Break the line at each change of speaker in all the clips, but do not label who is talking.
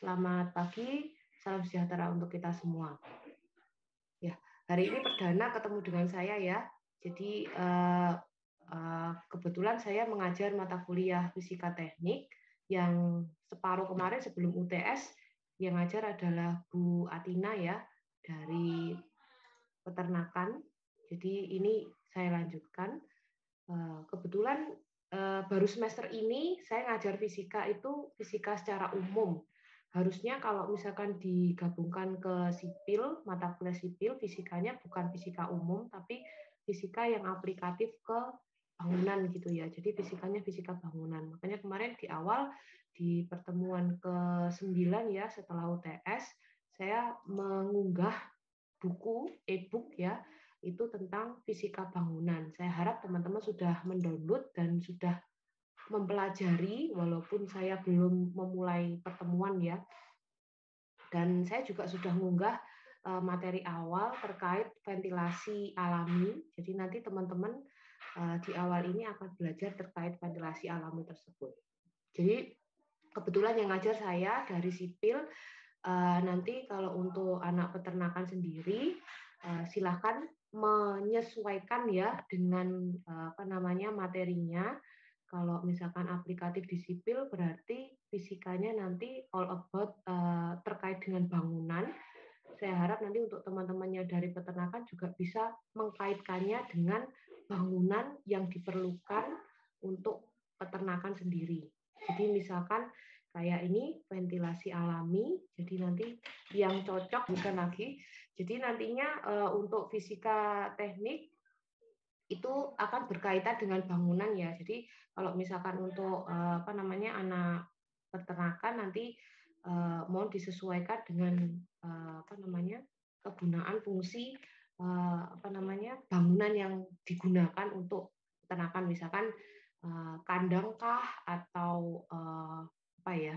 Selamat pagi, salam sejahtera untuk kita semua. Ya, hari ini perdana ketemu dengan saya ya. Jadi kebetulan saya mengajar mata kuliah fisika teknik yang separuh kemarin sebelum UTS yang ngajar adalah Bu Atina ya dari peternakan. Jadi ini saya lanjutkan. Kebetulan baru semester ini saya ngajar fisika itu fisika secara umum. Harusnya kalau misalkan digabungkan ke sipil, mata kuliah sipil, fisikanya bukan fisika umum, tapi fisika yang aplikatif ke bangunan gitu ya. Jadi fisikanya fisika bangunan. Makanya kemarin di awal di pertemuan ke-9 ya setelah UTS, saya mengunggah buku e-book ya itu tentang fisika bangunan. Saya harap teman-teman sudah mendownload dan sudah mempelajari walaupun saya belum memulai pertemuan ya. Dan saya juga sudah mengunggah materi awal terkait ventilasi alami. Jadi nanti teman-teman di awal ini akan belajar terkait ventilasi alami tersebut. Jadi kebetulan yang ngajar saya dari sipil. Nanti kalau untuk anak peternakan sendiri silakan menyesuaikan ya dengan materinya. Kalau misalkan aplikatif di sipil berarti fisikanya nanti all about terkait dengan bangunan. Saya harap nanti untuk teman-temannya dari peternakan juga bisa mengkaitkannya dengan bangunan yang diperlukan untuk peternakan sendiri. Jadi misalkan kayak ini ventilasi alami, jadi nanti yang cocok bukan lagi. Jadi nantinya untuk fisika teknik itu akan berkaitan dengan bangunan ya. Jadi kalau misalkan untuk anak peternakan nanti mohon disesuaikan dengan kegunaan fungsi bangunan yang digunakan untuk peternakan, misalkan kandang kah atau apa ya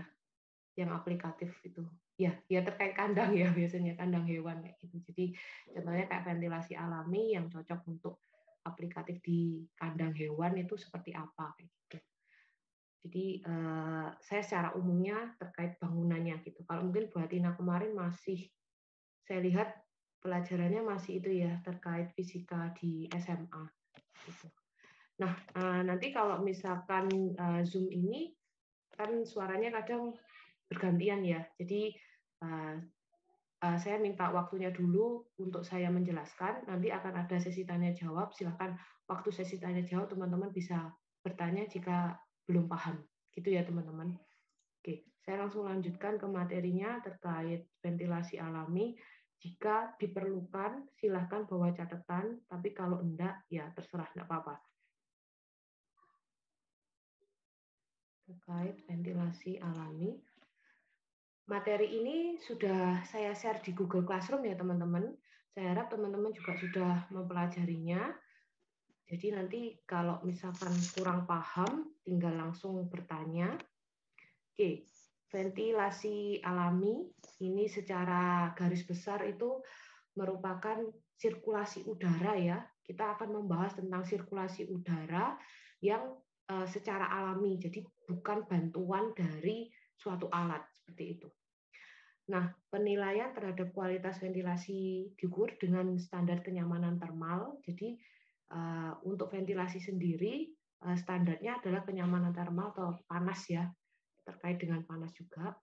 yang aplikatif itu ya terkait kandang ya, biasanya kandang hewan kayak gitu. Jadi contohnya kayak ventilasi alami yang cocok untuk aplikatif di kandang hewan itu seperti apa kayak gitu. Jadi saya secara umumnya terkait bangunannya gitu. Kalau mungkin Bu Atina kemarin masih saya lihat pelajarannya masih itu ya terkait fisika di SMA gitu. Nah, nanti kalau misalkan Zoom ini kan suaranya kadang bergantian ya. Jadi saya minta waktunya dulu untuk saya menjelaskan. Nanti akan ada sesi tanya jawab. Silakan waktu sesi tanya jawab teman-teman bisa bertanya jika belum paham. Gitu ya teman-teman. Oke, saya langsung lanjutkan ke materinya terkait ventilasi alami. Jika diperlukan, silakan bawa catatan. Tapi kalau enggak, ya terserah, enggak apa-apa. Terkait ventilasi alami. Materi ini sudah saya share di Google Classroom ya teman-teman. Saya harap teman-teman juga sudah mempelajarinya. Jadi nanti kalau misalkan kurang paham, tinggal langsung bertanya. Oke, ventilasi alami ini secara garis besar itu merupakan sirkulasi udara ya. Kita akan membahas tentang sirkulasi udara yang secara alami, jadi bukan bantuan dari suatu alat seperti itu. Nah, penilaian terhadap kualitas ventilasi diukur dengan standar kenyamanan termal. Jadi untuk ventilasi sendiri standarnya adalah kenyamanan termal atau panas ya, terkait dengan panas juga.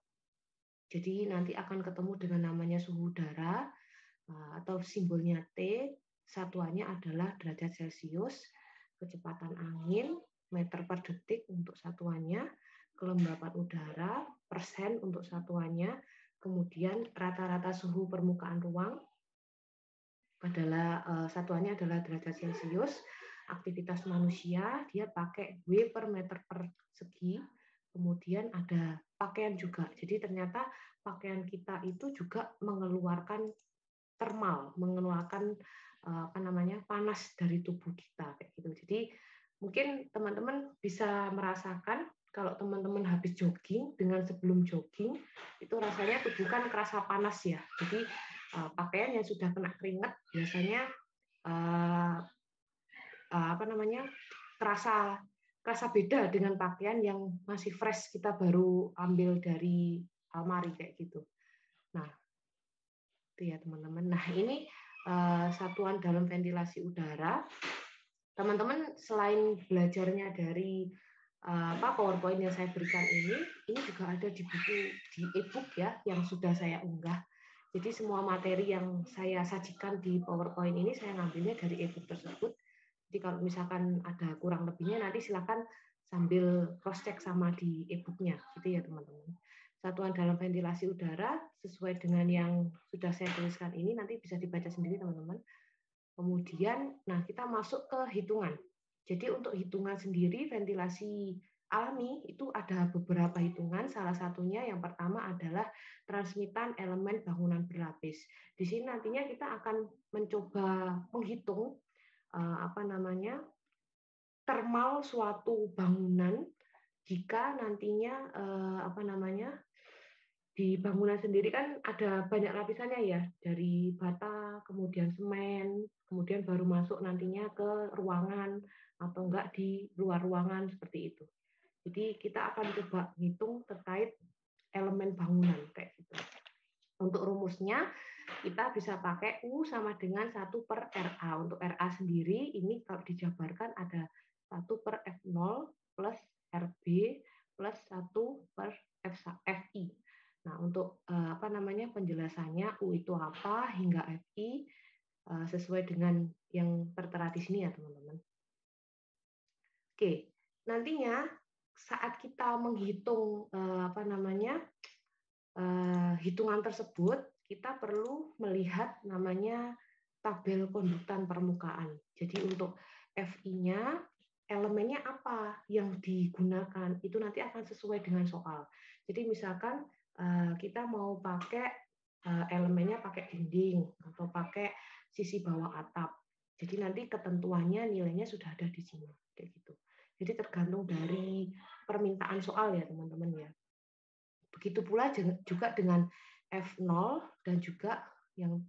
Jadi nanti akan ketemu dengan namanya suhu udara atau simbolnya T, satuannya adalah derajat Celcius, kecepatan angin, meter per detik untuk satuannya, kelembapan udara, persen untuk satuannya, kemudian rata-rata suhu permukaan ruang adalah satuannya adalah derajat Celcius, aktivitas manusia dia pakai W per meter persegi, kemudian ada pakaian juga. Jadi ternyata pakaian kita itu juga mengeluarkan termal, mengeluarkan panas dari tubuh kita kayak gitu. Jadi mungkin teman-teman bisa merasakan kalau teman-teman habis jogging dengan sebelum jogging itu rasanya tubuh kan kerasa panas ya. Jadi pakaian yang sudah kena keringat biasanya terasa beda dengan pakaian yang masih fresh kita baru ambil dari almari kayak gitu. Nah, itu ya teman-teman. Nah, ini satuan dalam ventilasi udara. Teman-teman selain belajarnya dari PowerPoint yang saya berikan ini juga ada di buku, di e-book ya, yang sudah saya unggah. Jadi semua materi yang saya sajikan di PowerPoint ini saya ngambilnya dari e-book tersebut. Jadi kalau misalkan ada kurang lebihnya nanti silakan sambil cross check sama di e-booknya, gitu ya teman-teman. Satuan dalam ventilasi udara sesuai dengan yang sudah saya tuliskan ini nanti bisa dibaca sendiri teman-teman. Kemudian, nah kita masuk ke hitungan. Jadi untuk hitungan sendiri ventilasi alami itu ada beberapa hitungan. Salah satunya yang pertama adalah transmitan elemen bangunan berlapis. Di sini nantinya kita akan mencoba menghitung thermal suatu bangunan jika nantinya di bangunan sendiri kan ada banyak lapisannya ya, dari bata, kemudian semen, kemudian baru masuk nantinya ke ruangan atau enggak di luar ruangan seperti itu. Jadi kita akan coba hitung terkait elemen bangunan kayak gitu. Untuk rumusnya kita bisa pakai U sama dengan 1/RA. Untuk RA sendiri ini kalau dijabarkan ada 1/F0 plus RB plus 1/FI. Nah, untuk penjelasannya U itu apa hingga FI sesuai dengan yang tertera di sini ya, teman-teman. Oke, nantinya saat kita menghitung hitungan tersebut, kita perlu melihat namanya tabel konduktan permukaan. Jadi untuk FI-nya elemennya apa yang digunakan itu nanti akan sesuai dengan soal. Jadi misalkan kita mau pakai elemennya pakai dinding atau pakai sisi bawah atap. Jadi nanti ketentuannya nilainya sudah ada di sini kayak gitu. Jadi tergantung dari permintaan soal ya teman-teman ya. Begitu pula juga dengan F0 dan juga yang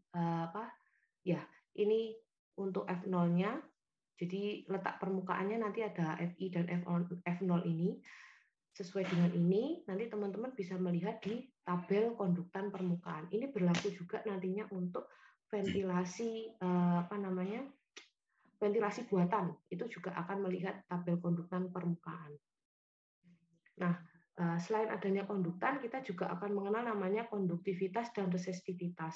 ini untuk F0-nya. Jadi letak permukaannya nanti ada FI dan F0 ini. Sesuai dengan ini, nanti teman-teman bisa melihat di tabel konduktan permukaan. Ini berlaku juga nantinya untuk ventilasi ventilasi buatan. Itu juga akan melihat tabel konduktan permukaan. Nah, selain adanya konduktan, kita juga akan mengenal namanya konduktivitas dan resistivitas.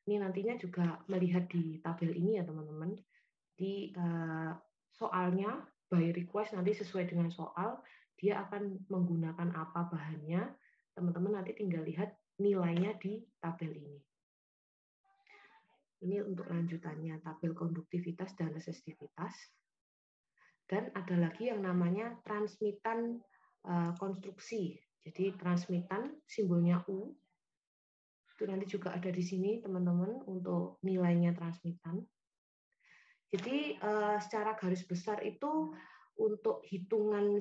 Ini nantinya juga melihat di tabel ini ya teman-teman. Di soalnya by request nanti sesuai dengan soal dia akan menggunakan apa bahannya, teman-teman nanti tinggal lihat nilainya di tabel ini. Ini untuk lanjutannya tabel konduktivitas dan resistivitas. Dan ada lagi yang namanya transmitan konstruksi. Jadi transmitan simbolnya U. Itu nanti juga ada di sini teman-teman untuk nilainya transmitan. Jadi secara garis besar itu untuk hitungan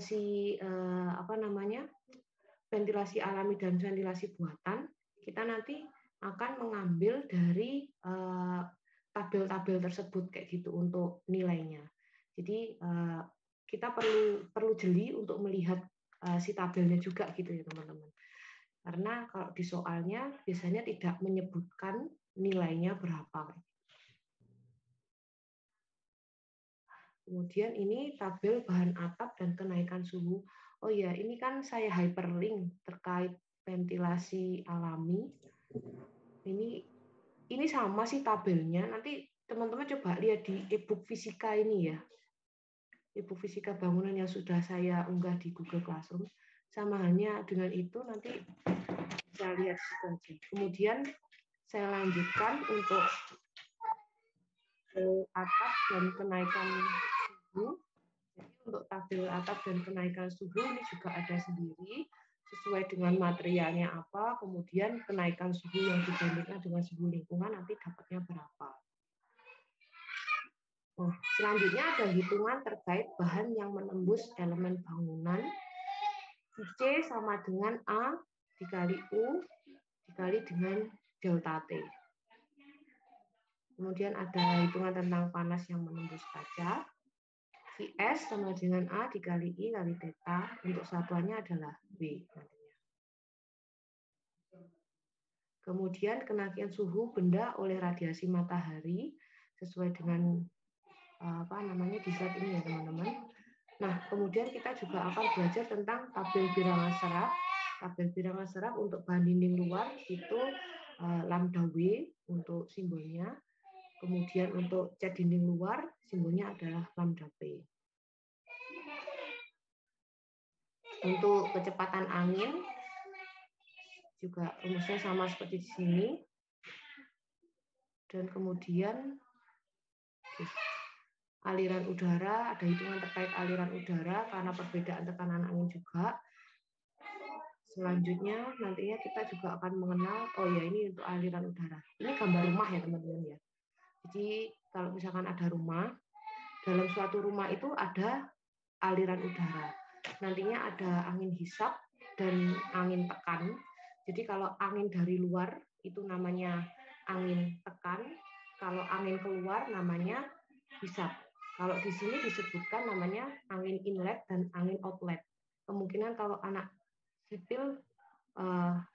ventilasi alami dan ventilasi buatan, kita nanti akan mengambil dari tabel-tabel tersebut kayak gitu untuk nilainya. Jadi kita perlu jeli untuk melihat si tabelnya juga gitu ya teman-teman. Karena kalau di soalnya biasanya tidak menyebutkan nilainya berapa. Kemudian ini tabel bahan atap dan kenaikan suhu. Oh ya, ini kan saya hyperlink terkait ventilasi alami. Ini sama sih tabelnya. Nanti teman-teman coba lihat di e-book fisika ini ya. E-book fisika bangunan yang sudah saya unggah di Google Classroom. Sama halnya dengan itu nanti bisa lihat saja. Kemudian saya lanjutkan untuk atap dan kenaikan suhu. Jadi untuk tabel atap dan kenaikan suhu ini juga ada sendiri sesuai dengan materialnya apa, kemudian kenaikan suhu yang dibandingkan dengan suhu lingkungan nanti dapatnya berapa. Nah, selanjutnya ada hitungan terkait bahan yang menembus elemen bangunan. C sama dengan A dikali U dikali dengan delta T. Kemudian ada hitungan tentang panas yang menembus kaca. Vs sama dengan A dikali I kali theta. Untuk satuannya adalah W nantinya. Kemudian kenaikkan suhu benda oleh radiasi matahari sesuai dengan di slide ini ya teman-teman. Nah, kemudian kita juga akan belajar tentang tabel bilangan serap. Tabel bilangan serap untuk bahan dinding luar itu lambda W untuk simbolnya. Kemudian untuk cat dinding luar simbolnya adalah lambda P. Untuk kecepatan angin juga rumusnya sama seperti di sini. Dan kemudian aliran udara, ada hitungan terkait aliran udara karena perbedaan tekanan angin juga. Selanjutnya nantinya kita juga akan mengenal, oh ya ini untuk aliran udara. Ini gambar rumah ya teman-teman ya. Jadi kalau misalkan ada rumah, dalam suatu rumah itu ada aliran udara. Nantinya ada angin hisap dan angin tekan. Jadi kalau angin dari luar itu namanya angin tekan, kalau angin keluar namanya hisap. Kalau di sini disebutkan namanya angin inlet dan angin outlet. Kemungkinan kalau anak sipil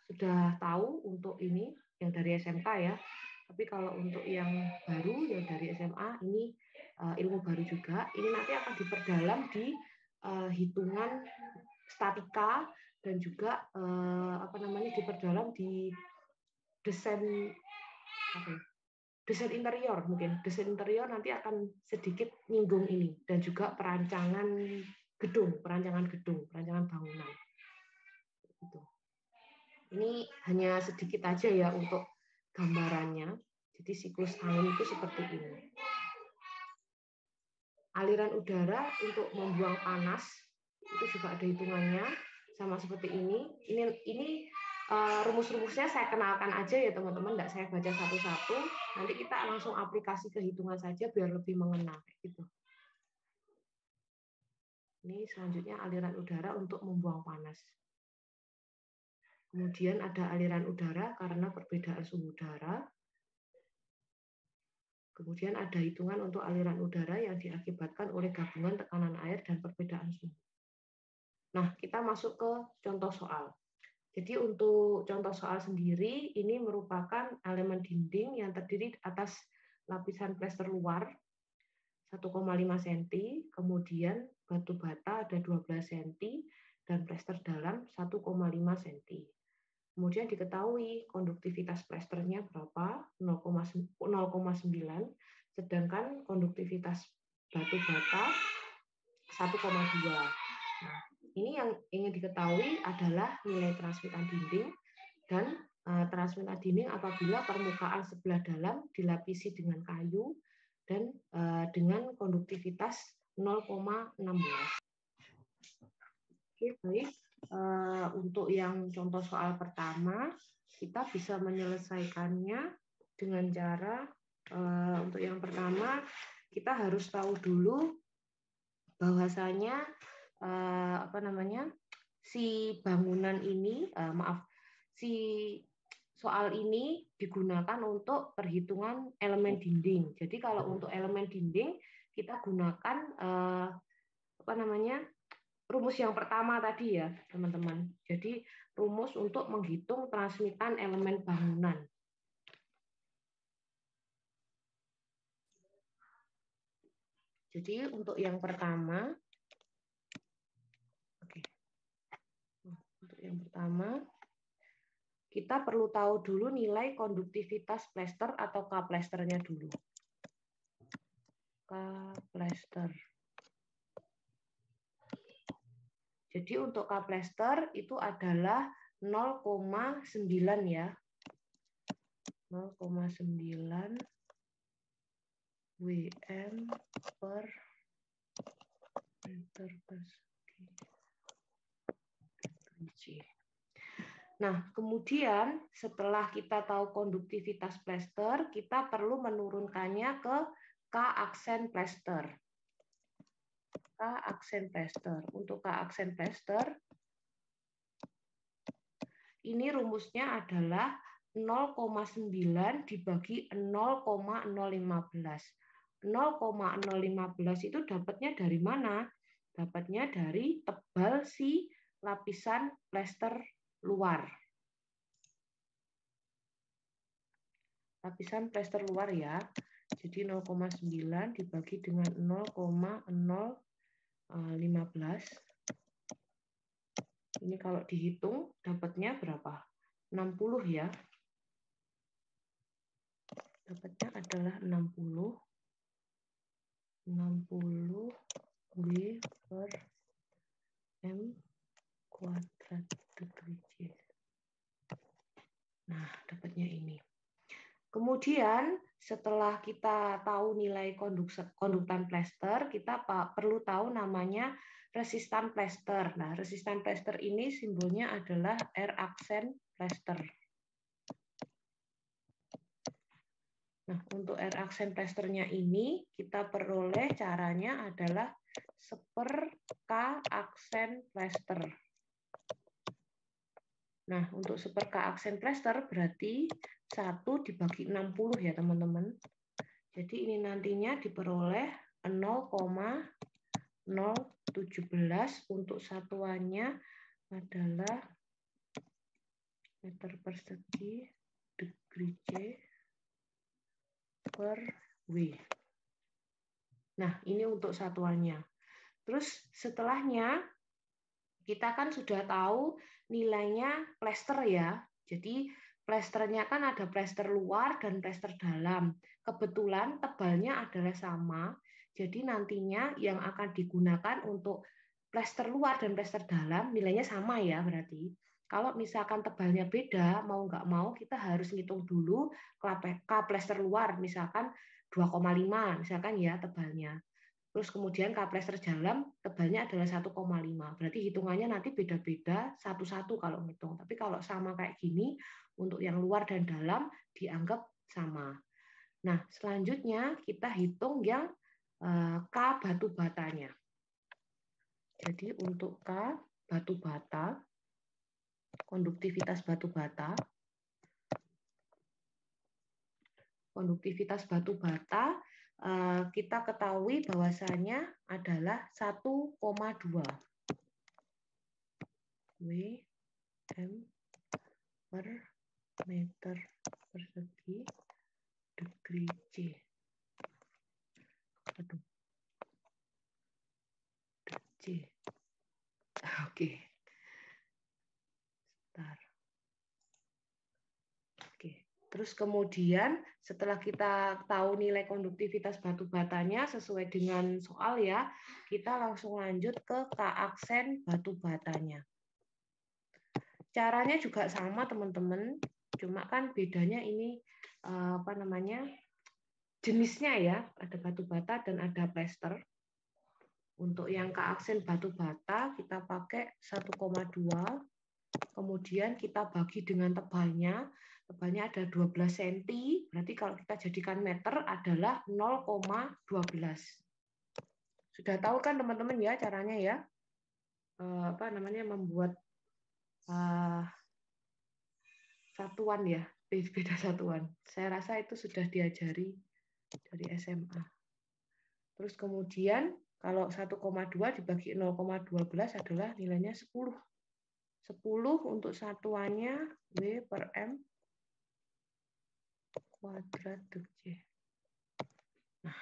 sudah tahu untuk ini yang dari SMK ya. Tapi kalau untuk yang baru yang dari SMA ini ilmu baru juga. Ini nanti akan diperdalam di hitungan statika dan juga diperdalam di desain desain interior mungkin. Desain interior nanti akan sedikit nyinggung ini dan juga perancangan gedung, perancangan bangunan. Gitu. Ini hanya sedikit aja ya untuk gambarannya. Jadi siklus angin itu seperti ini. Aliran udara untuk membuang panas itu juga ada hitungannya sama seperti ini. Ini rumus-rumusnya saya kenalkan aja ya teman-teman, nggak saya baca satu-satu. Nanti kita langsung aplikasi ke hitungan saja biar lebih mengenal gitu. Ini selanjutnya aliran udara untuk membuang panas. Kemudian ada aliran udara karena perbedaan suhu udara. Kemudian ada hitungan untuk aliran udara yang diakibatkan oleh gabungan tekanan air dan perbedaan suhu. Nah, kita masuk ke contoh soal. Jadi untuk contoh soal sendiri, ini merupakan elemen dinding yang terdiri atas lapisan plester luar 1,5 cm, kemudian batu bata ada 12 cm, dan plester dalam 1,5 cm. Kemudian diketahui konduktivitas plesternya berapa, 0,9, sedangkan konduktivitas batu bata 1,2. Nah, ini yang ingin diketahui adalah nilai transmitan dinding dan transmitan dinding apabila permukaan sebelah dalam dilapisi dengan kayu dan dengan konduktivitas 0,16. Oke, baik. Untuk yang contoh soal pertama, kita bisa menyelesaikannya dengan cara untuk yang pertama kita harus tahu dulu bahwasanya si bangunan ini si soal ini digunakan untuk perhitungan elemen dinding. Jadi kalau untuk elemen dinding kita gunakan rumus yang pertama tadi ya, teman-teman. Jadi rumus untuk menghitung transmitan elemen bangunan. Jadi untuk yang pertama, kita perlu tahu dulu nilai konduktivitas plester atau K-plesternya dulu. K-plester. Jadi untuk K-plester itu adalah 0,9 ya. 0,9 WM per meter persegi. Nah, kemudian setelah kita tahu konduktivitas plester, kita perlu menurunkannya ke K-aksen plester. K-aksen plester. Untuk K-aksen plester, ini rumusnya adalah 0,9 dibagi 0,015. 0,015 itu dapatnya dari mana? Dapatnya dari tebal si lapisan plester luar. lapisan plester luar ya. Jadi 0,9 dibagi dengan 0,015. Ini kalau dihitung dapatnya berapa? 60 ya. Dapatnya adalah 60 W per M kuadrat degree C. Nah, dapatnya ini. Kemudian setelah kita tahu nilai konduktan plester, kita perlu tahu namanya resistan plester. Nah, resistan plester ini simbolnya adalah R aksen plester. Nah, untuk R aksen plesternya ini kita peroleh caranya adalah 1/K aksen plester. Nah, untuk 1/K aksen plester berarti 1 dibagi 60 ya, teman-teman. Jadi ini nantinya diperoleh 0,017 untuk satuannya adalah meter persegi degree C per W. Nah, ini untuk satuannya. Terus setelahnya kita kan sudah tahu nilainya plester ya. Jadi plesternya kan ada plester luar dan plester dalam. Kebetulan tebalnya adalah sama. Jadi nantinya yang akan digunakan untuk plester luar dan plester dalam nilainya sama ya berarti. Kalau misalkan tebalnya beda, mau nggak mau kita harus ngitung dulu K plester luar, misalkan 2,5 misalkan ya tebalnya. Terus kemudian K plester dalam tebalnya adalah 1,5. Berarti hitungannya nanti beda-beda satu-satu kalau ngitung. Tapi kalau sama kayak gini, untuk yang luar dan dalam dianggap sama. Nah, selanjutnya kita hitung yang K batu batanya. Jadi untuk K batu bata, konduktivitas batu bata, kita ketahui bahwasanya adalah 1,2 Wm per meter persegi degree C. Aduh. C. Oke. Bentar. Oke. Terus kemudian setelah kita tahu nilai konduktivitas batu batanya sesuai dengan soal ya, kita langsung lanjut ke K aksen batu batanya. Caranya juga sama teman-teman, cuma kan bedanya ini jenisnya ya, ada batu bata dan ada plester. Untuk yang K aksen batu bata kita pakai 1,2, kemudian kita bagi dengan tebalnya. Tebalnya ada 12 cm, berarti kalau kita jadikan meter adalah 0,12. Sudah tahu kan teman-teman ya caranya ya? Membuat satuan ya, beda satuan. Saya rasa itu sudah diajari dari SMA. Terus kemudian kalau 1,2 dibagi 0,12 adalah nilainya 10. 10 untuk satuannya W per M kuadrat degree. Nah,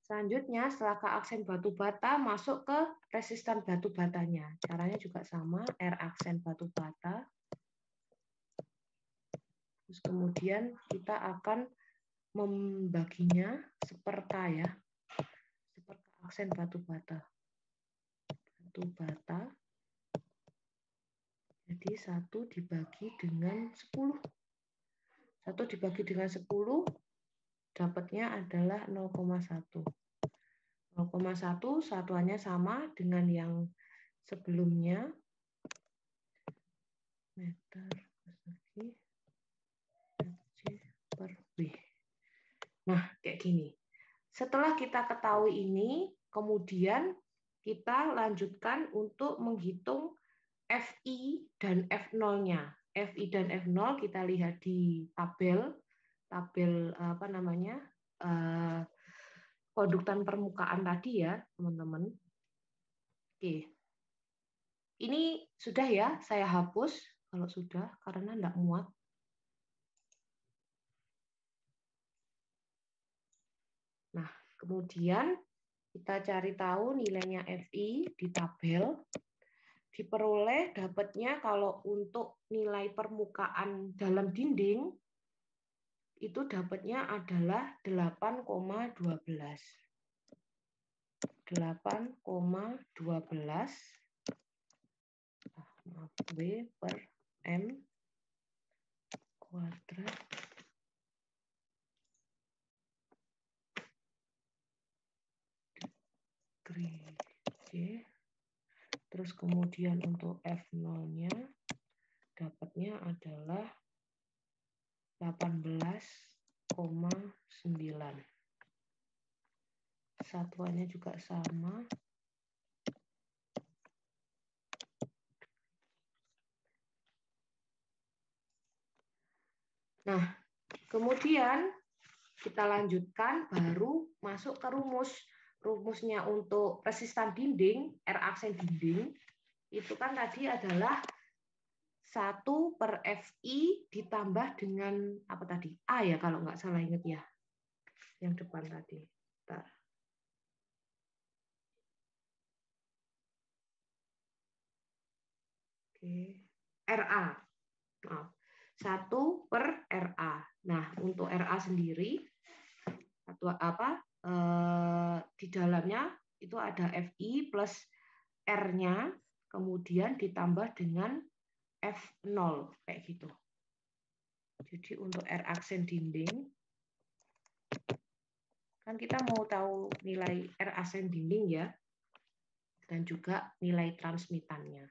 selanjutnya setelah K aksen batu bata masuk ke resistan batu batanya. Caranya juga sama, R aksen batu bata. Terus kemudian kita akan membaginya 1/K ya. 1/K aksen batu bata. Batu bata. Jadi 1 dibagi dengan 10. 1 dibagi dengan 10 dapatnya adalah 0,1. 0,1 satuannya sama dengan yang sebelumnya. Meter persegi C per W. Nah, kayak gini. Setelah kita ketahui ini, kemudian kita lanjutkan untuk menghitung FI dan F0-nya. FI dan F0 kita lihat di tabel konduktan permukaan tadi ya, teman-teman. Oke. Ini sudah ya, saya hapus kalau sudah karena enggak muat. kemudian kita cari tahu nilainya FI di tabel. Diperoleh dapatnya kalau untuk nilai permukaan dalam dinding itu dapatnya adalah 8,12. 8,12 W per M kuadrat degree C. Terus kemudian untuk F0-nya dapatnya adalah 18,9. Satuannya juga sama. Nah, kemudian kita lanjutkan baru masuk ke rumus. Rumusnya untuk resistan dinding, R aksen dinding, itu kan tadi adalah 1 per FI ditambah dengan apa tadi? A ya kalau nggak salah ingat ya. Yang depan tadi. Bentar. Oke. RA. Maaf. 1 per RA. Nah, untuk RA sendiri atau apa? Di dalamnya itu ada FI plus R-nya, kemudian ditambah dengan F0 kayak gitu. Jadi untuk R aksen dinding kan kita mau tahu nilai R aksen dinding ya, dan juga nilai transmitannya.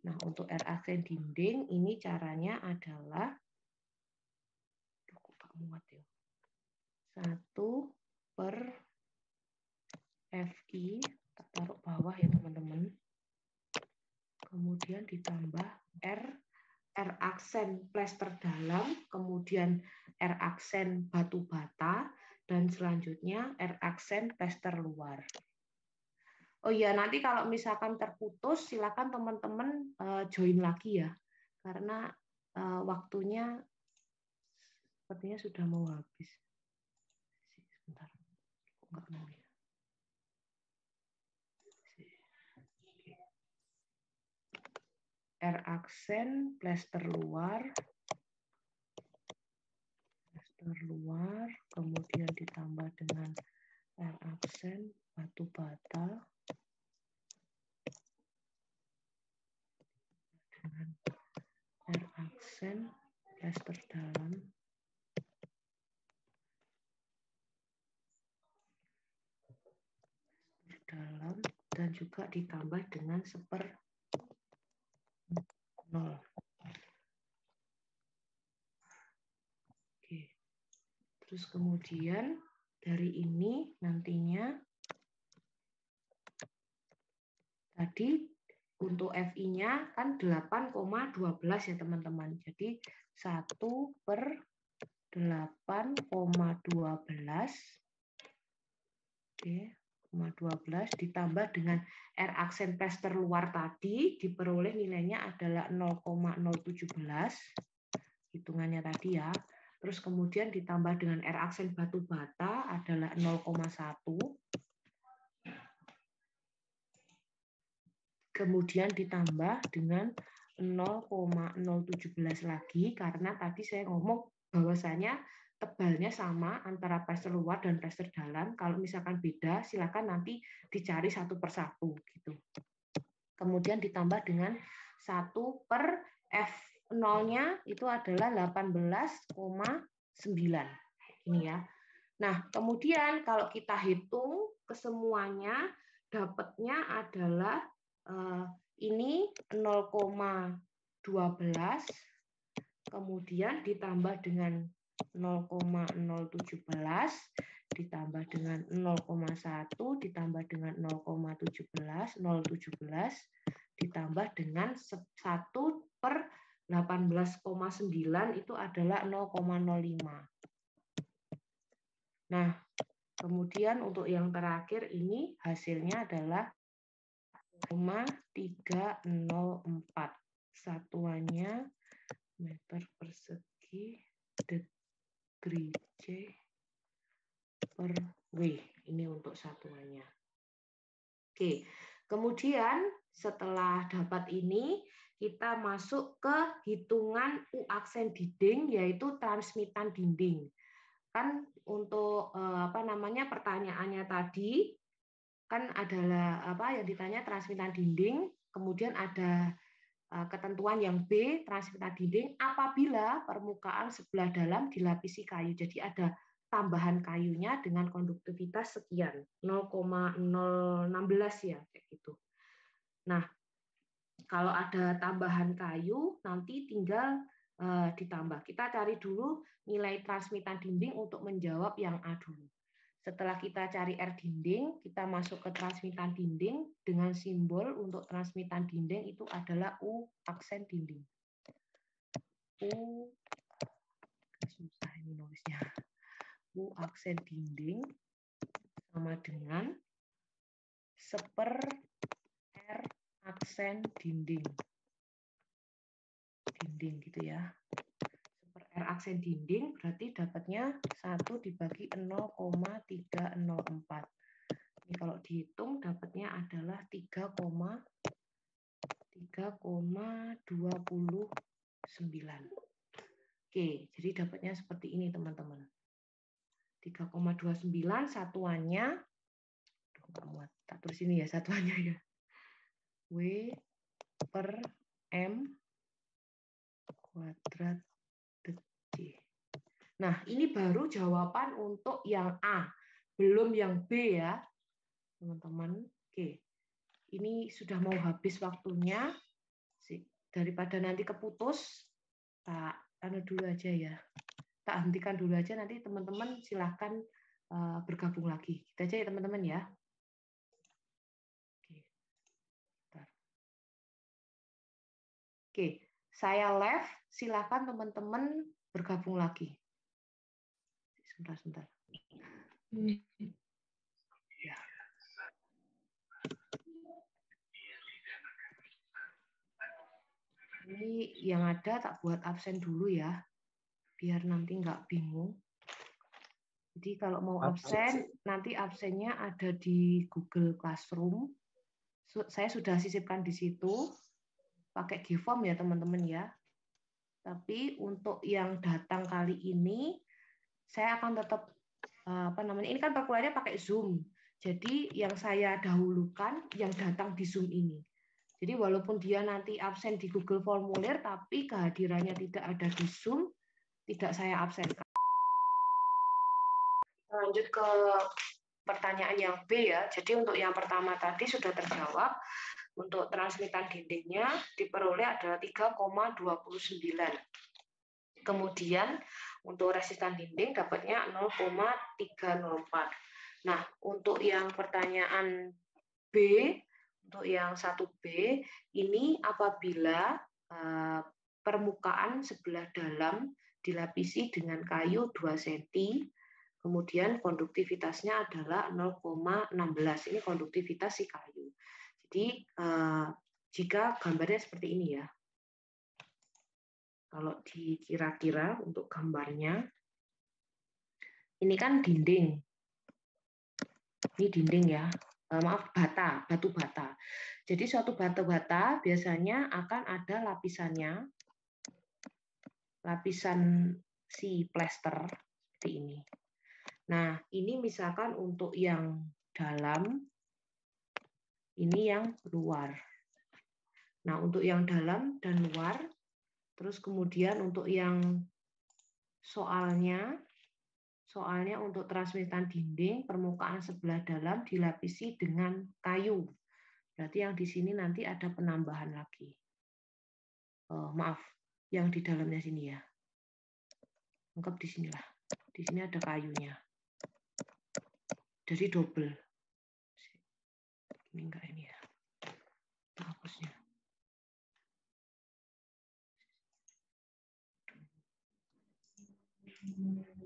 Nah, untuk R aksen dinding ini caranya adalah 1 per FI, kita taruh bawah ya teman-teman. Kemudian ditambah R aksen plester dalam, kemudian R aksen batu bata, dan selanjutnya R aksen plester luar. Oh iya, nanti kalau misalkan terputus, silakan teman-teman join lagi ya, karena waktunya sepertinya sudah mau habis. Sebentar, enggak mau ya. R aksen plester luar, kemudian ditambah dengan R aksen batu bata, dengan R aksen plester dalam, dan juga ditambah dengan 1/0. Oke. Terus kemudian dari ini nantinya tadi untuk FI-nya kan 8,12 ya teman-teman. Jadi 1 per 8,12 ditambah dengan R aksen plester luar tadi diperoleh nilainya adalah 0,017 hitungannya tadi ya. Terus kemudian ditambah dengan R aksen batu bata adalah 0,1. Kemudian ditambah dengan 0,017 lagi karena tadi saya ngomong bahwasanya tebalnya sama antara plester luar dan plester dalam. Kalau misalkan beda, silakan nanti dicari satu per satu gitu. Kemudian ditambah dengan 1 per F0-nya itu adalah 18,9. Ini ya. Nah, kemudian kalau kita hitung kesemuanya dapatnya adalah ini 0,12, kemudian ditambah dengan 0,017, ditambah dengan 0,1, ditambah dengan 0,17, ditambah dengan 1 per 18,9 itu adalah 0,05. Nah, kemudian untuk yang terakhir ini hasilnya adalah 0,304. Satuannya meter persegi degree C per W. Ini untuk satuannya. Oke, kemudian setelah dapat ini, kita masuk ke hitungan U aksen dinding, yaitu transmitan dinding. Kan untuk pertanyaannya tadi kan adalah yang ditanya transmitan dinding, kemudian ada ketentuan yang B, transmitan dinding apabila permukaan sebelah dalam dilapisi kayu. Jadi ada tambahan kayunya dengan konduktivitas sekian, 0,016 ya, kayak gitu. Nah, kalau ada tambahan kayu, nanti tinggal ditambah. Kita cari dulu nilai transmitan dinding untuk menjawab yang A dulu. Setelah kita cari R dinding, kita masuk ke transmitan dinding dengan simbol untuk transmitan dinding itu adalah U aksen dinding. Susah ini nulisnya. U aksen dinding sama dengan 1/R aksen dinding. Dinding gitu ya. 1/R aksen dinding berarti dapatnya 1 dibagi 0,304. Ini kalau dihitung dapatnya adalah 3,29. Oke, jadi dapatnya seperti ini teman-teman. 3,29 satuannya, tak tulis ini ya satuannya ya. W per M kuadrat D. Nah, ini baru jawaban untuk yang A, belum yang B ya, teman-teman. Oke, ini sudah mau habis waktunya. Daripada nanti keputus, tak dulu aja ya. Tak hentikan dulu aja, nanti teman-teman silahkan bergabung lagi. Kita aja ya teman-teman ya. Oke, saya live, silahkan teman-teman bergabung lagi. Sebentar. Ya. Ini yang ada tak buat absen dulu ya, biar nanti nggak bingung. Jadi kalau mau absen, nanti absennya ada di Google Classroom. Saya sudah sisipkan di situ, pakai Gform ya teman-teman ya. Tapi untuk yang datang kali ini, saya akan tetap ini kan perkuliahannya pakai Zoom. Jadi yang saya dahulukan yang datang di Zoom ini. Jadi walaupun dia nanti absen di Google Formulir, tapi kehadirannya tidak ada di Zoom, tidak saya absenkan. Lanjut ke pertanyaan yang B ya. Jadi untuk yang pertama tadi sudah terjawab. Untuk transmitan dindingnya diperoleh adalah 3,29. Kemudian untuk resistan dinding dapatnya 0,304. Nah, untuk yang pertanyaan B, untuk yang 1B, ini apabila permukaan sebelah dalam dilapisi dengan kayu 2 cm, kemudian konduktivitasnya adalah 0,16. Ini konduktivitas si kayu. Jadi jika gambarnya seperti ini ya, kalau dikira-kira untuk gambarnya, ini kan dinding, ini dinding ya, maaf batu bata. Jadi suatu batu bata biasanya akan ada lapisannya, lapisan si plester seperti ini. Nah ini misalkan untuk yang dalam, ini yang luar. Nah, untuk yang dalam dan luar, terus kemudian untuk yang soalnya untuk transmitan dinding, permukaan sebelah dalam dilapisi dengan kayu. Berarti yang di sini nanti ada penambahan lagi. Maaf, yang di dalamnya sini ya. Anggap di sinilah. Di sini ada kayunya. Jadi double. Ini enggak ini ya. Hapusnya.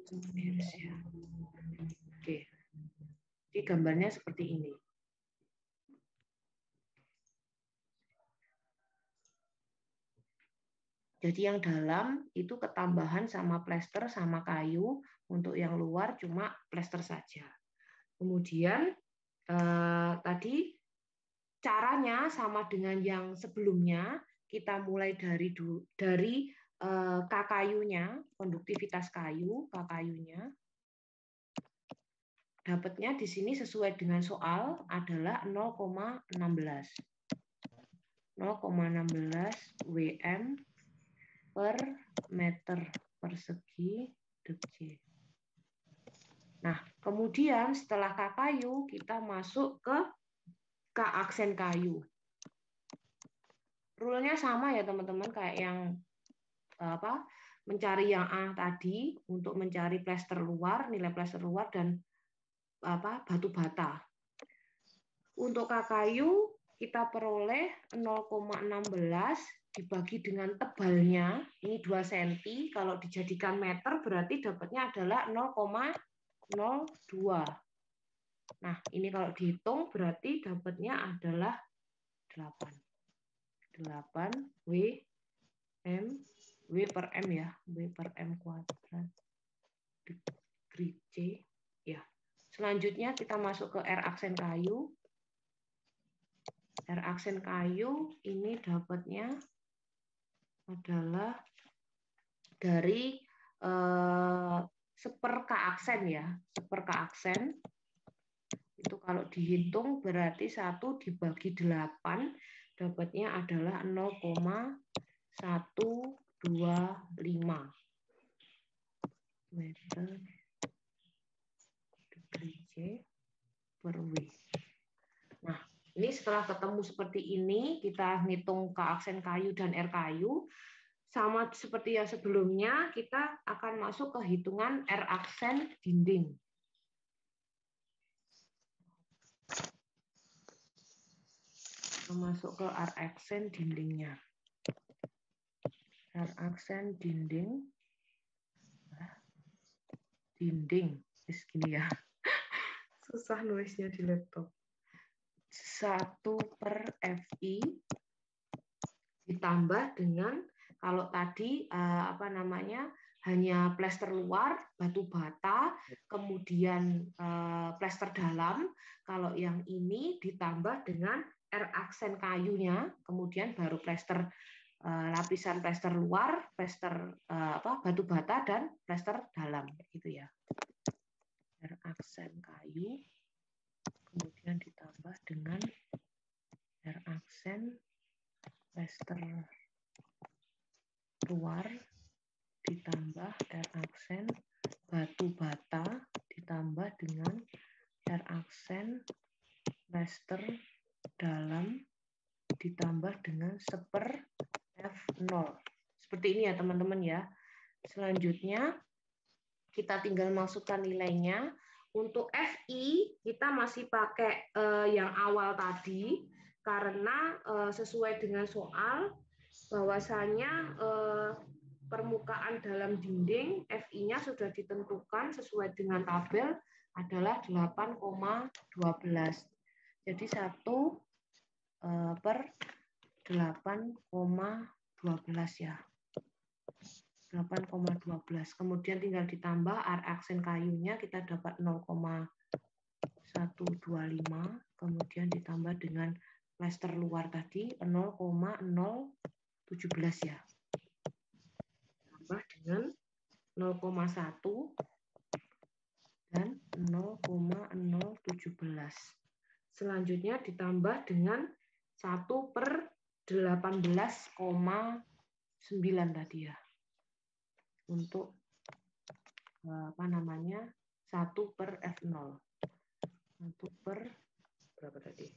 Beres ya. Oke. Jadi gambarnya seperti ini. Jadi yang dalam itu ketambahan sama plester sama kayu, untuk yang luar cuma plester saja. Kemudian tadi caranya sama dengan yang sebelumnya, kita mulai dari K kayunya, konduktivitas kayu, K kayunya. Dapatnya di sini sesuai dengan soal adalah 0,16. 0,16 Wm per meter persegi degree. Nah, kemudian setelah K kayu, kita masuk ke K aksen kayu. Rule-nya sama ya teman-teman, kayak yang mencari yang A tadi, untuk mencari plester luar, nilai plester luar dan batu bata. Untuk K kayu kita peroleh 0,16 dibagi dengan tebalnya, ini 2 cm, kalau dijadikan meter berarti dapatnya adalah 0,02. Nah, ini kalau dihitung berarti dapatnya adalah 8 W per M ya, W per M kuadrat degree C ya. Selanjutnya kita masuk ke R aksen kayu. R aksen kayu ini dapatnya adalah dari seper K aksen ya, seper K aksen. Itu kalau dihitung berarti 1 dibagi 8 dapatnya adalah 0,125 meter degree C per W. Nah, ini setelah ketemu seperti ini, kita ngitung K aksen kayu dan R kayu. Sama seperti yang sebelumnya, kita akan masuk ke hitungan R aksen dinding. Masuk ke R aksen dindingnya. R aksen dinding. Dinding. Segini ya. Susah nulisnya di laptop. 1/Fi ditambah dengan, kalau tadi hanya plester luar, batu bata, kemudian plester dalam. Kalau yang ini ditambah dengan R aksen kayunya, kemudian baru plester lapisan plester luar, plester batu bata dan plester dalam, gitu ya. R aksen kayu, kemudian ditambah dengan R aksen plester luar, ditambah R aksen batu bata, ditambah dengan R aksen plester dalam, ditambah dengan seper F0. Seperti ini ya teman-teman ya. Selanjutnya kita tinggal masukkan nilainya. Untuk Fi kita masih pakai yang awal tadi, karena sesuai dengan soal bahwasanya permukaan dalam dinding Fi-nya sudah ditentukan sesuai dengan tabel adalah 8,12. Jadi 1/8,12 ya. 8,12. Kemudian tinggal ditambah R aksen kayunya, kita dapat 0,125. Kemudian ditambah dengan plester luar tadi 0,017 ya. Tambah dengan 0,1 dan 0,017. Selanjutnya ditambah dengan 1/18,9 tadi ya. Untuk 1/F0. 1/berapa tadi?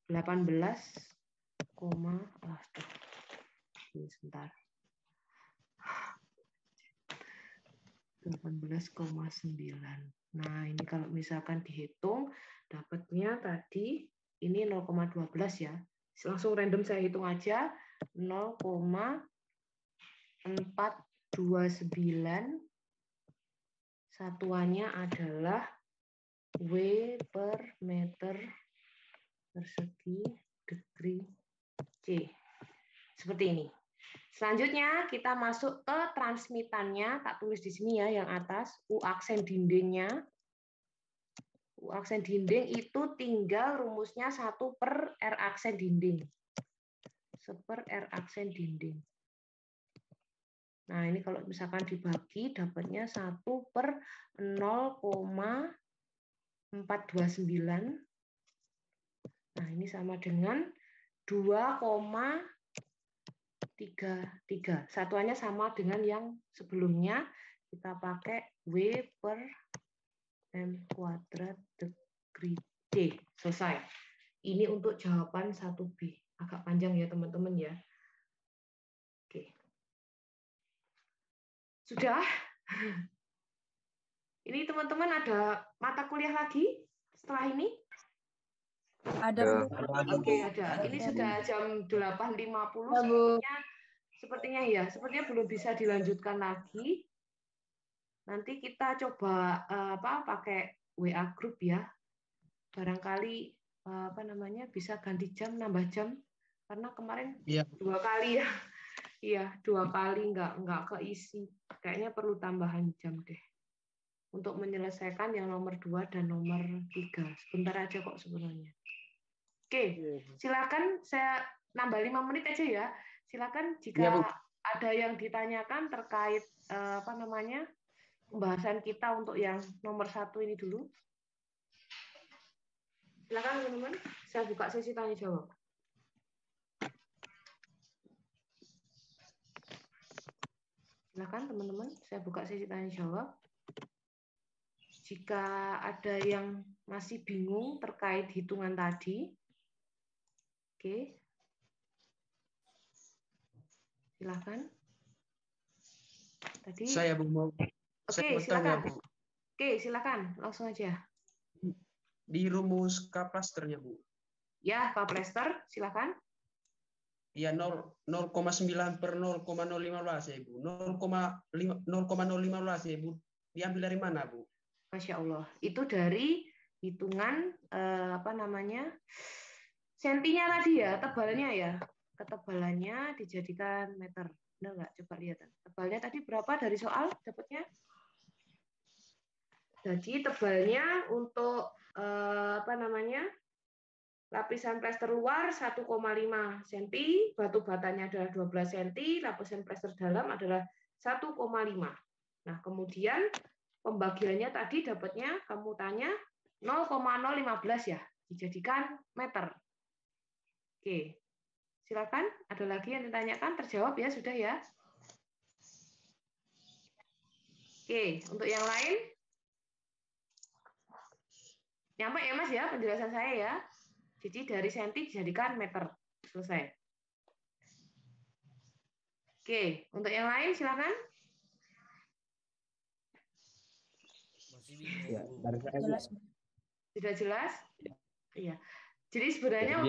18,9. Nah, ini kalau misalkan dihitung dapatnya tadi ini 0,12 ya. Langsung random saya hitung aja. 0,429. Satuannya adalah W per meter persegi degree C. Seperti ini. Selanjutnya kita masuk ke transmitannya, tak tulis di sini ya yang atas, U aksen dindingnya. U aksen dinding itu tinggal rumusnya 1 per R aksen dinding. 1 per R aksen dinding. Nah, ini kalau misalkan dibagi dapatnya 1 per 0,429. Nah, ini sama dengan 2,33. Satuannya sama dengan yang sebelumnya. Kita pakai W per M kuadrat degree D. Selesai. Ini untuk jawaban 1B. Agak panjang ya teman-teman ya. Oke. Sudah? Ini teman-teman ada mata kuliah lagi setelah ini?
Ada, Bu.
Oke, ada. Ini sudah jam 8.50. Sepertinya belum bisa dilanjutkan lagi. Nanti kita coba pakai WA group ya. Barangkali bisa ganti jam, nambah jam. Karena kemarin 2 kali ya. Iya, 2 kali nggak keisi. Kayaknya perlu tambahan jam deh. Untuk menyelesaikan yang nomor 2 dan nomor 3. Sebentar aja kok sebenarnya. Oke, silakan saya nambah 5 menit aja ya. Silakan jika ada yang ditanyakan terkait pembahasan kita untuk yang nomor 1 ini dulu. Silakan teman-teman, saya buka sesi tanya jawab. Silakan teman-teman, saya buka sesi tanya jawab. Jika ada yang masih bingung terkait hitungan tadi, oke. Silakan. Tadi
saya mau.
Oke, silakan. Oke, silakan. Langsung aja.
Di rumus K-plasternya, Bu.
Ya, Pak Plester, silakan.
Ya, 0,9 per 0,015 ya, Bu. 0,015 ya, Bu. Diambil dari mana, Bu?
Masya Allah. Itu dari hitungan sentinya tadi ya, tebalnya ya. Ketebalannya dijadikan meter. Benar nggak? Coba lihat. Tebalnya tadi berapa dari soal dapatnya? Jadi tebalnya untuk lapisan plester luar 1,5 cm, batu batanya adalah 12 cm, lapisan plester dalam adalah 1,5. Nah, kemudian pembagiannya tadi dapatnya kamu tanya 0,015 ya, dijadikan meter. Oke. Silakan, ada lagi yang ditanyakan? Terjawab ya, sudah ya? Oke, untuk yang lain? Nyampe ya Mas ya penjelasan saya ya. Jadi dari senti dijadikan meter. Selesai. Oke, untuk yang lain silakan.
Ya, jelas.
Sudah jelas? Iya. Jadi sebenarnya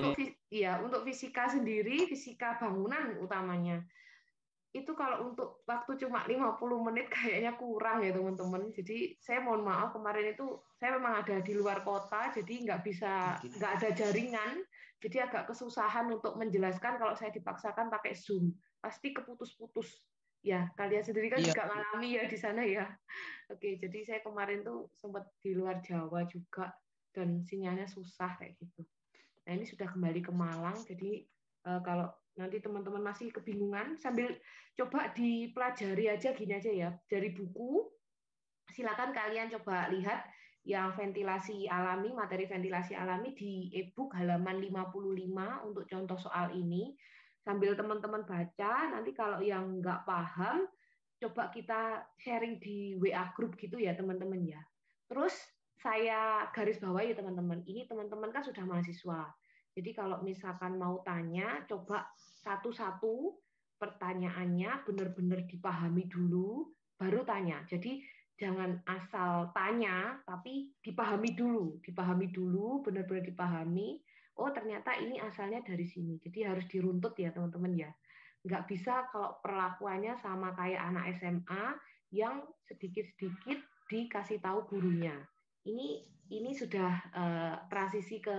untuk fisika sendiri, fisika bangunan utamanya, itu kalau untuk waktu cuma 50 menit kayaknya kurang ya teman-teman. Jadi saya mohon maaf kemarin itu saya memang ada di luar kota, jadi nggak ada jaringan, jadi agak kesusahan untuk menjelaskan kalau saya dipaksakan pakai Zoom, pasti keputus-putus. Ya, kalian sendiri kan juga ngalami ya di sana ya. Oke, jadi saya kemarin tuh sempat di luar Jawa juga dan sinyalnya susah kayak gitu. Nah, ini sudah kembali ke Malang, jadi kalau nanti teman-teman masih kebingungan, sambil coba dipelajari aja gini aja ya, dari buku, silakan kalian coba lihat yang ventilasi alami, materi ventilasi alami di e-book halaman 55 untuk contoh soal ini. Sambil teman-teman baca, nanti kalau yang nggak paham, coba kita sharing di WA group gitu ya teman-teman ya. Terus saya garis bawahi ya teman-teman, ini teman-teman kan sudah mahasiswa. Jadi kalau misalkan mau tanya, coba satu-satu pertanyaannya benar-benar dipahami dulu, baru tanya. Jadi jangan asal tanya, tapi dipahami dulu, benar-benar dipahami. Oh ternyata ini asalnya dari sini. Jadi harus diruntut ya teman-teman ya. Nggak bisa kalau perlakuannya sama kayak anak SMA yang sedikit-sedikit dikasih tahu gurunya. Ini sudah transisi ke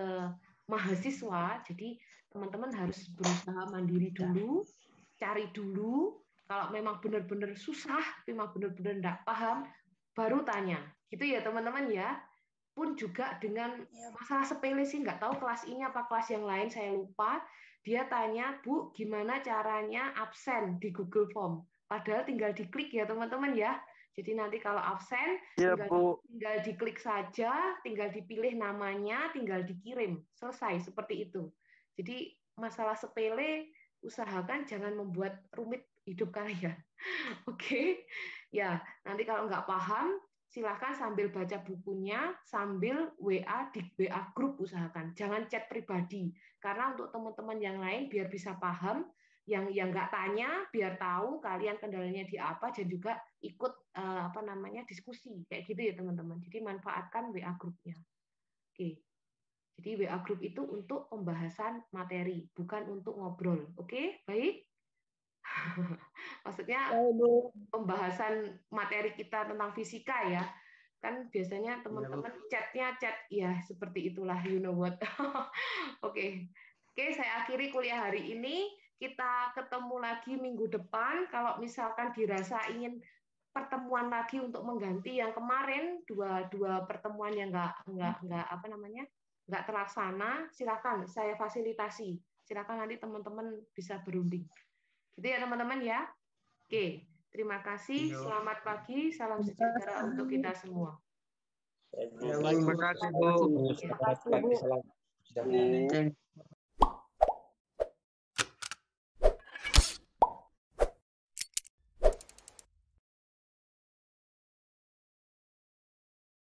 mahasiswa, jadi teman-teman harus berusaha mandiri dulu, cari dulu. Kalau memang benar-benar susah, memang benar-benar enggak paham, baru tanya. Gitu ya teman-teman ya. Pun juga dengan masalah sepele sih, nggak tahu kelas ini apa kelas yang lain, saya lupa. Dia tanya, Bu, gimana caranya absen di Google Form? Padahal tinggal diklik ya teman-teman ya. Jadi nanti kalau absen,
Iya,
tinggal,
Bu.
tinggal diklik saja, tinggal dipilih namanya, tinggal dikirim. Selesai, seperti itu. Jadi masalah sepele, usahakan jangan membuat rumit hidup kalian. Oke, ya nanti kalau nggak paham, silahkan sambil baca bukunya, sambil WA di WA grup usahakan. Jangan chat pribadi, karena untuk teman-teman yang lain biar bisa paham, yang nggak tanya biar tahu kalian kendalanya di apa dan juga ikut apa namanya diskusi kayak gitu ya teman-teman. Jadi manfaatkan WA grupnya. Oke. Jadi WA group itu untuk pembahasan materi, bukan untuk ngobrol. Oke, baik? Maksudnya pembahasan materi kita tentang fisika ya. Kan biasanya teman-teman chatnya chat ya seperti itulah, you know what. Oke. Oke, saya akhiri kuliah hari ini. Kita ketemu lagi minggu depan. Kalau misalkan dirasa ingin pertemuan lagi untuk mengganti yang kemarin, dua pertemuan yang nggak apa namanya nggak terlaksana, silakan saya fasilitasi. Silakan nanti teman-teman bisa berunding. Gitu ya teman-teman ya. Oke, terima kasih. Selamat pagi, salam sejahtera untuk kita semua.
Terima kasih, Bu.
Terima kasih, Bu.